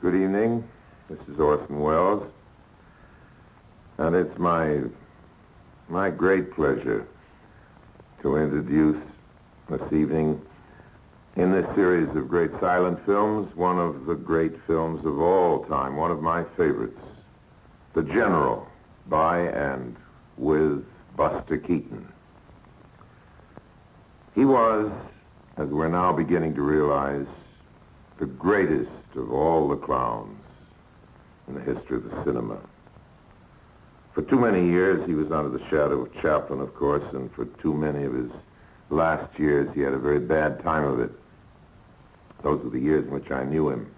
Good evening. This is Orson Welles. And it's my great pleasure to introduce this evening in this series of great silent films, one of the great films of all time, one of my favorites, The General, by and with Buster Keaton. He was, as we're now beginning to realize, the greatest of all the clowns in the history of the cinema. For too many years, he was under the shadow of Chaplin, of course, and for too many of his last years, he had a very bad time of it. Those were the years in which I knew him.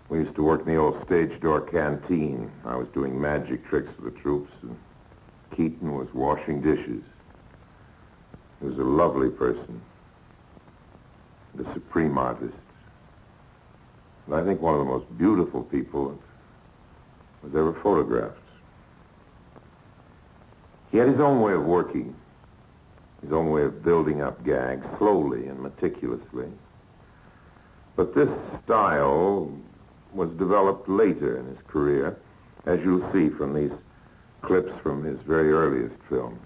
We used to work in the old stage door canteen. I was doing magic tricks for the troops, and Keaton was washing dishes. He was a lovely person, the supreme artist. And I think one of the most beautiful people that was ever photographed. He had his own way of working, his own way of building up gags, slowly and meticulously. But this style was developed later in his career, as you'll see from these clips from his very earliest films.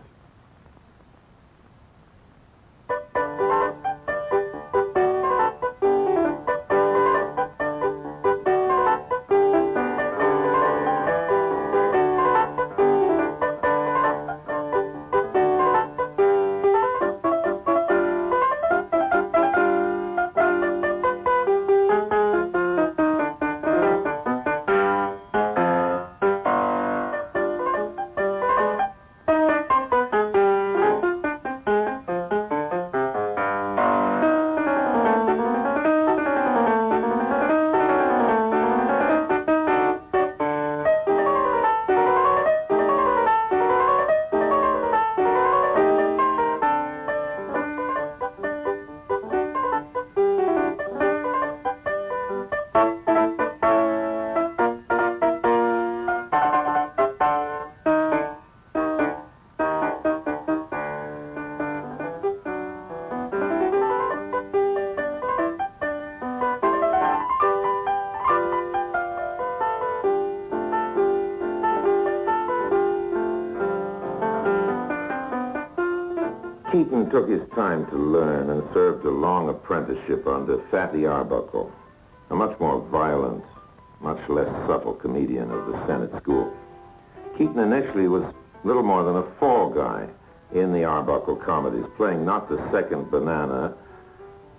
Keaton took his time to learn and served a long apprenticeship under Fatty Arbuckle, a much more violent, much less subtle comedian of the Senate School. Keaton initially was little more than a fall guy in the Arbuckle comedies, playing not the second banana,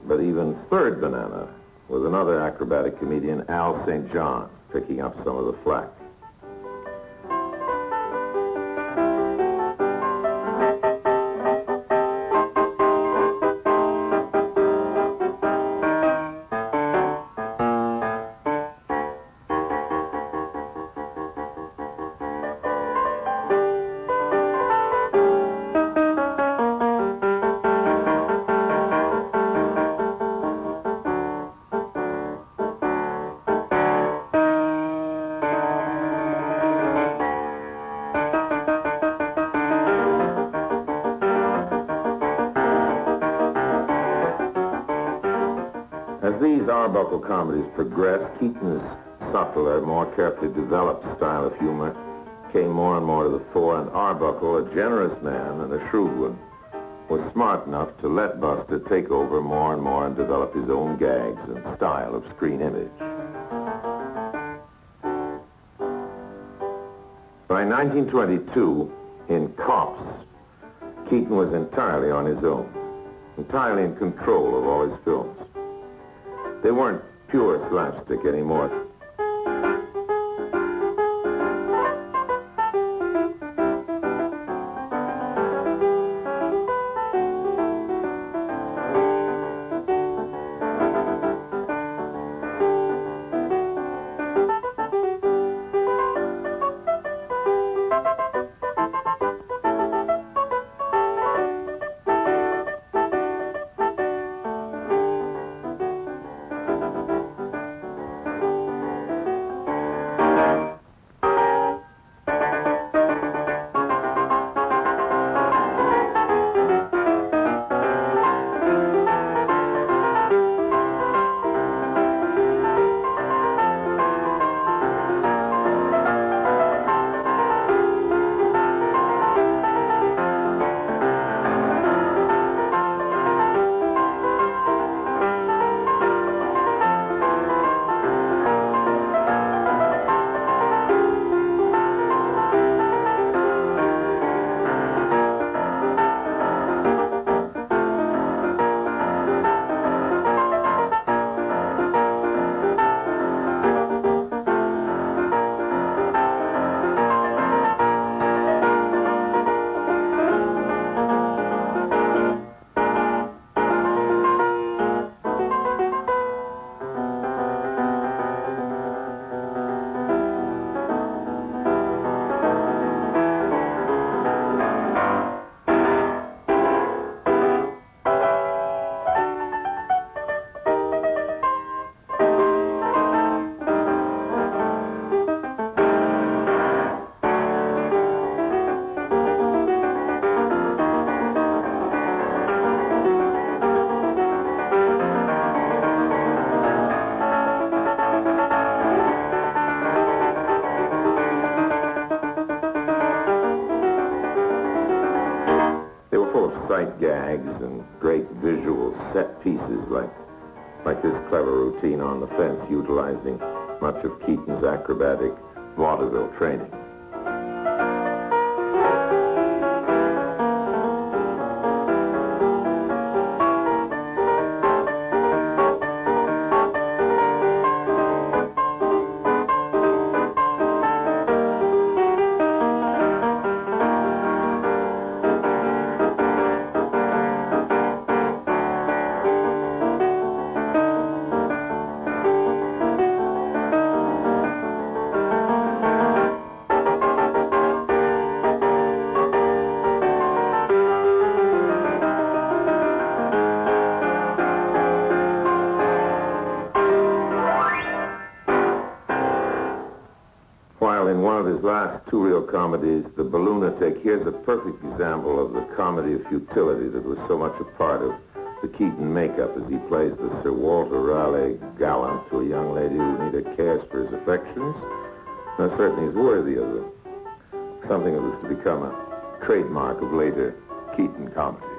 but even third banana, with another acrobatic comedian, Al St. John, picking up some of the flack. As these Arbuckle comedies progressed, Keaton's subtler, more carefully developed style of humor came more and more to the fore, and Arbuckle, a generous man and a shrewd one, was smart enough to let Buster take over more and more and develop his own gags and style of screen image. By 1922, in Cops, Keaton was entirely on his own, entirely in control of all his films. They weren't pure slapstick anymore. like this clever routine on the fence utilizing much of Keaton's acrobatic vaudeville training. While in one of his last two real comedies, The Balloonatic, here's a perfect example of the comedy of futility that was so much a part of the Keaton makeup as he plays the Sir Walter Raleigh gallant to a young lady who neither cares for his affections, nor certainly is worthy of them. Something that was to become a trademark of later Keaton comedies.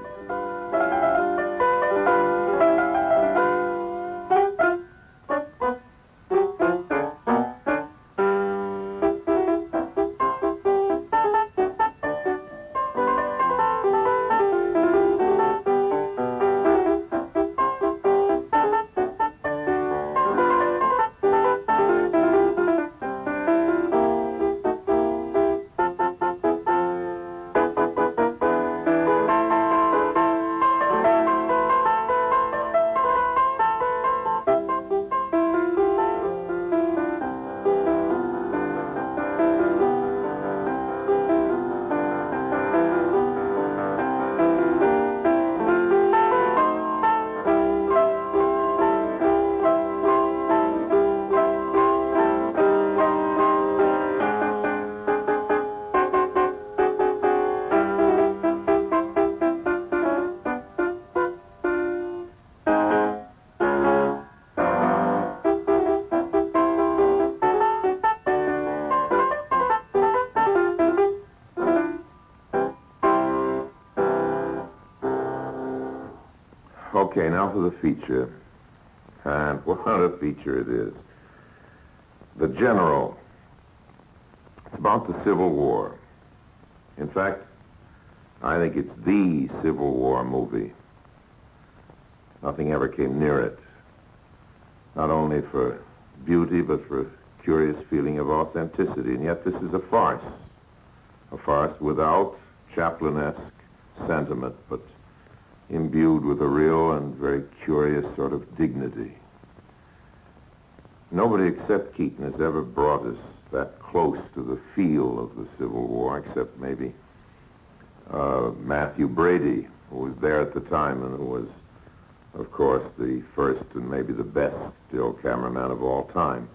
Okay, now for the feature. And what a feature it is. The General. It's about the Civil War. In fact, I think it's the Civil War movie. Nothing ever came near it. Not only for beauty, but for a curious feeling of authenticity. And yet this is a farce. A farce without Chaplin-esque sentiment, but imbued with a real and very curious sort of dignity. Nobody except Keaton has ever brought us that close to the feel of the Civil War, except maybe Matthew Brady, who was there at the time and who was, of course, the first and maybe the best still cameraman of all time.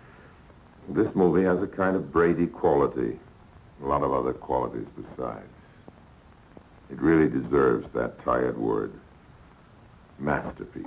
This movie has a kind of Brady quality, a lot of other qualities besides. It really deserves that tired word, masterpiece.